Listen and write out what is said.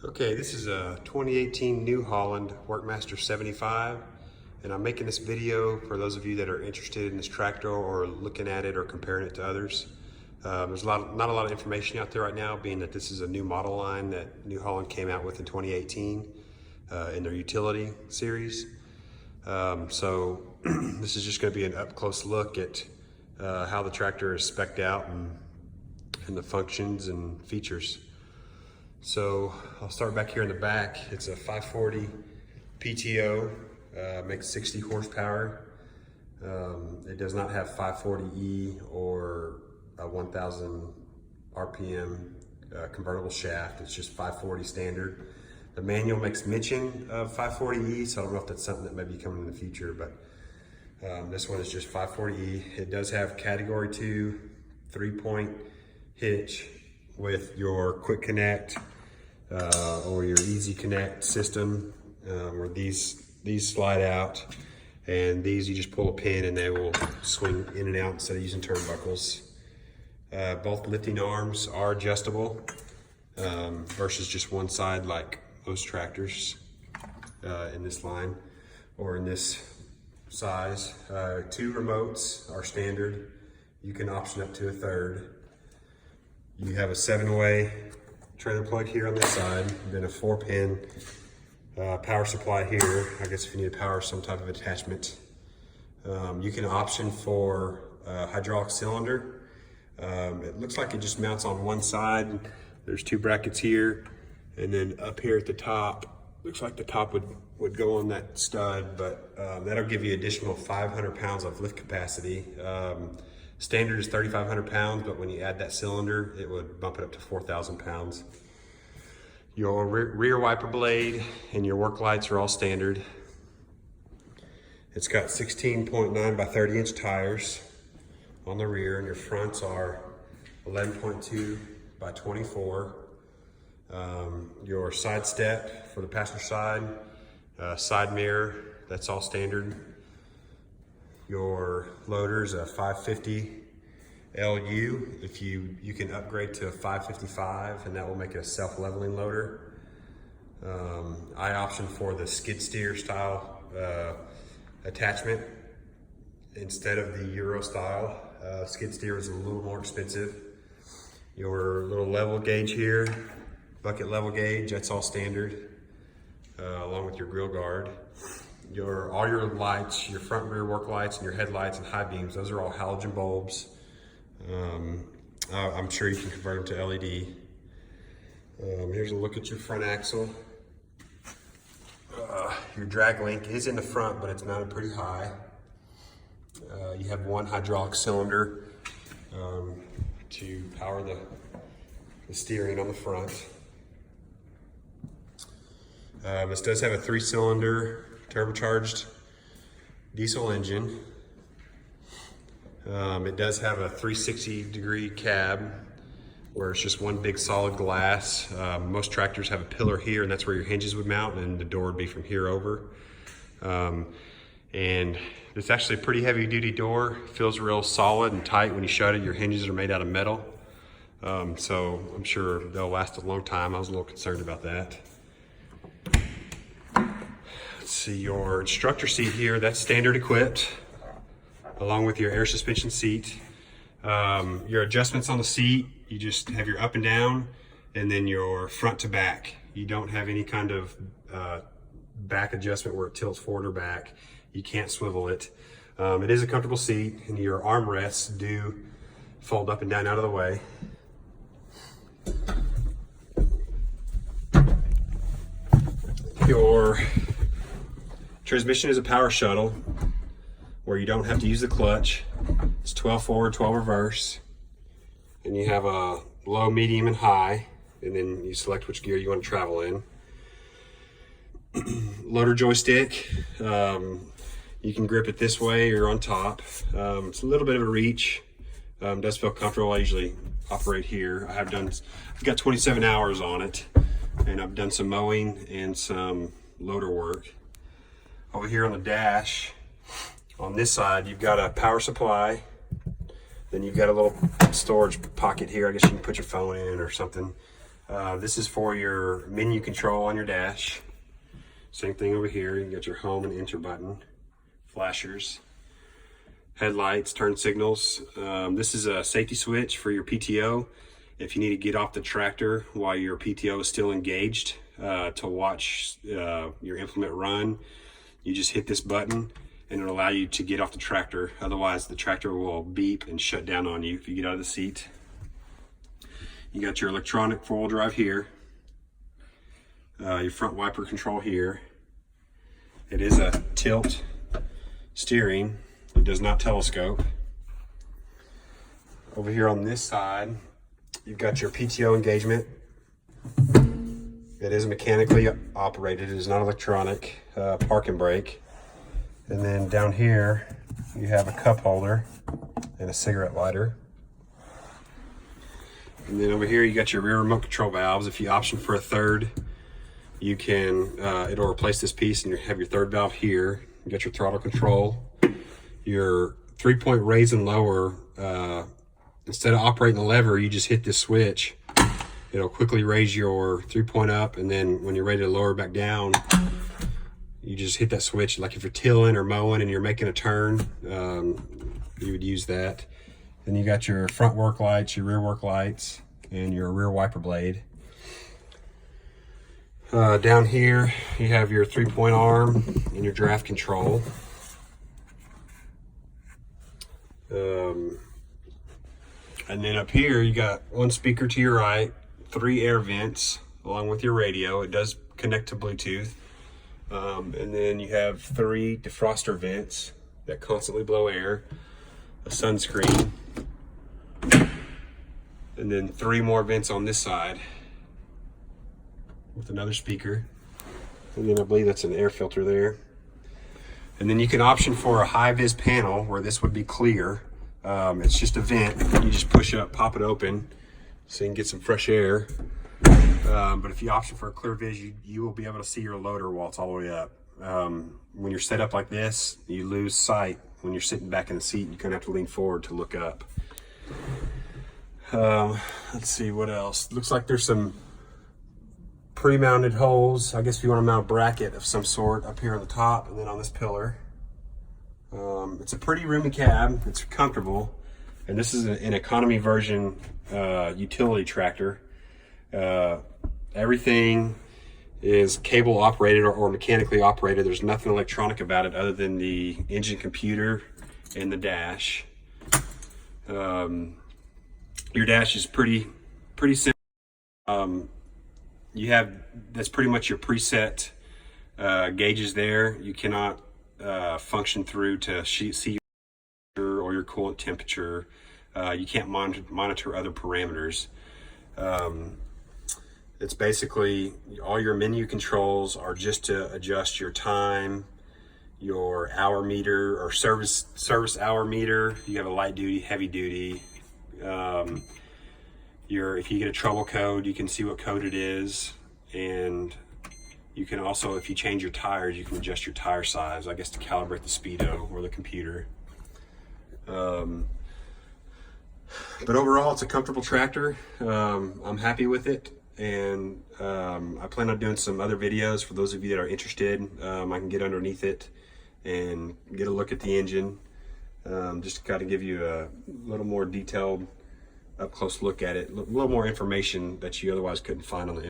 Okay, this is a 2018 New Holland Workmaster 75, and I'm making this video for those of you that are interested in this tractor or looking at it or comparing it to others. There's not a lot of information out there right now, being that this is a new model line that New Holland came out with in 2018 in their utility series. So this is just going to be an up-close look at how the tractor is spec'd out and the functions and features. So I'll start back here in the back. It's a 540 PTO, makes 60 horsepower. It does not have 540E or a 1000 RPM convertible shaft. It's just 540 standard. The manual makes mention of 540E, so I don't know if that's something that may be coming in the future, but this one is just 540E. It does have category 2 3-point hitch with your quick connect or your easy connect system, where these slide out, and these you just pull a pin and they will swing in and out instead of using turnbuckles. Both lifting arms are adjustable versus just one side like most tractors in this line or in this size. 2 remotes are standard. You can option up to a third. You have a 7-way trailer plug here on this side, then a 4-pin power supply here. I guess if you need to power some type of attachment. You can option for a hydraulic cylinder. It looks like it just mounts on one side. There's 2 brackets here, and then up here at the top, looks like the top would go on that stud, but that'll give you additional 500 pounds of lift capacity. Standard is 3,500 pounds, but when you add that cylinder, it would bump it up to 4,000 pounds. Your rear wiper blade and your work lights are all standard. It's got 16.9 by 30 inch tires on the rear, and your fronts are 11.2 by 24. Your side step for the passenger side, side mirror, that's all standard. Your loader's a 550 LU. If you can upgrade to a 555, and that will make it a self-leveling loader. I option for the skid steer style attachment instead of the Euro style. Skid steer is a little more expensive. Your little level gauge here, bucket level gauge, that's all standard, along with your grill guard. All your lights, your front and rear work lights and your headlights and high beams, those are all halogen bulbs. I'm sure you can convert them to LED. Here's a look at your front axle. Your drag link is in the front, but it's mounted pretty high. You have 1 hydraulic cylinder to power the steering on the front. This does have a 3-cylinder turbocharged diesel engine. It does have a 360-degree cab where it's just one big solid glass. Most tractors have a pillar here, and that's where your hinges would mount, and the door would be from here over. And it's actually a pretty heavy-duty door. It feels real solid and tight when you shut it. Your hinges are made out of metal, so I'm sure they'll last a long time. I was a little concerned about that. See, your instructor seat here, that's standard equipped, along with your air suspension seat. Your adjustments on the seat, you just have your up and down, and then your front to back. You don't have any kind of back adjustment where it tilts forward or back. You can't swivel it. It is a comfortable seat, and your armrests do fold up and down out of the way. Your transmission is a power shuttle where you don't have to use the clutch. It's 12 forward, 12 reverse. And you have a low, medium, and high. And then you select which gear you want to travel in. Loader joystick. You can grip it this way or on top. It's a little bit of a reach. Does feel comfortable. I usually operate here. I've got 27 hours on it. And I've done some mowing and some loader work. Over here on the dash, on this side, you've got a power supply. Then you've got a little storage pocket here. I guess you can put your phone in or something. This is for your menu control on your dash. Same thing over here. You got your home and enter button, flashers, headlights, turn signals. This is a safety switch for your PTO. If you need to get off the tractor while your PTO is still engaged to watch your implement run, you just hit this button and it'll allow you to get off the tractor. Otherwise, the tractor will beep and shut down on you if you get out of the seat. You got your electronic four-wheel drive here, your front wiper control here. It is a tilt steering. It does not telescope. Over here on this side, you've got your PTO engagement. It is mechanically operated. It is not electronic. Park and brake. And then down here, you have a cup holder and a cigarette lighter. And then over here, you got your rear remote control valves. If you option for a third, you can, it'll replace this piece and you have your third valve here. You got your throttle control. Your 3-point raise and lower, instead of operating the lever, you just hit this switch. It'll quickly raise your 3-point up, and then when you're ready to lower back down, you just hit that switch. Like if you're tilling or mowing and you're making a turn, you would use that. Then you got your front work lights, your rear work lights, and your rear wiper blade. Down here, you have your 3-point arm and your draft control. And then up here, you got one speaker to your right, 3 air vents, along with your radio. It does connect to Bluetooth. And then you have 3 defroster vents that constantly blow air, a sunscreen, and then 3 more vents on this side with another speaker. And then I believe that's an air filter there. And then you can option for a high-vis panel where this would be clear. It's just a vent. You just push up, pop it open so you can get some fresh air. But if you option for a clear vis, you will be able to see your loader while it's all the way up. When you're set up like this, you lose sight. When you're sitting back in the seat, you kind of have to lean forward to look up. Let's see what else. Looks like there's some pre-mounted holes. I guess if you want to mount a bracket of some sort up here on the top and then on this pillar. It's a pretty roomy cab. It's comfortable. And this is an economy version utility tractor. Everything is cable operated or mechanically operated. There's nothing electronic about it other than the engine computer and the dash. Your dash is pretty simple. That's pretty much your preset gauges there. You cannot function through to see your or your coolant temperature. You can't monitor other parameters. It's basically all your menu controls are just to adjust your time, your hour meter or service hour meter. You have a light duty, heavy duty. If you get a trouble code, you can see what code it is, and you can also, if you change your tires, you can adjust your tire size, I guess, to calibrate the speedo or the computer. But overall, it's a comfortable tractor. I'm happy with it, and I plan on doing some other videos for those of you that are interested. I can get underneath it and get a look at the engine. Just got to give you a little more detailed, up close look at it, a little more information that you otherwise couldn't find on the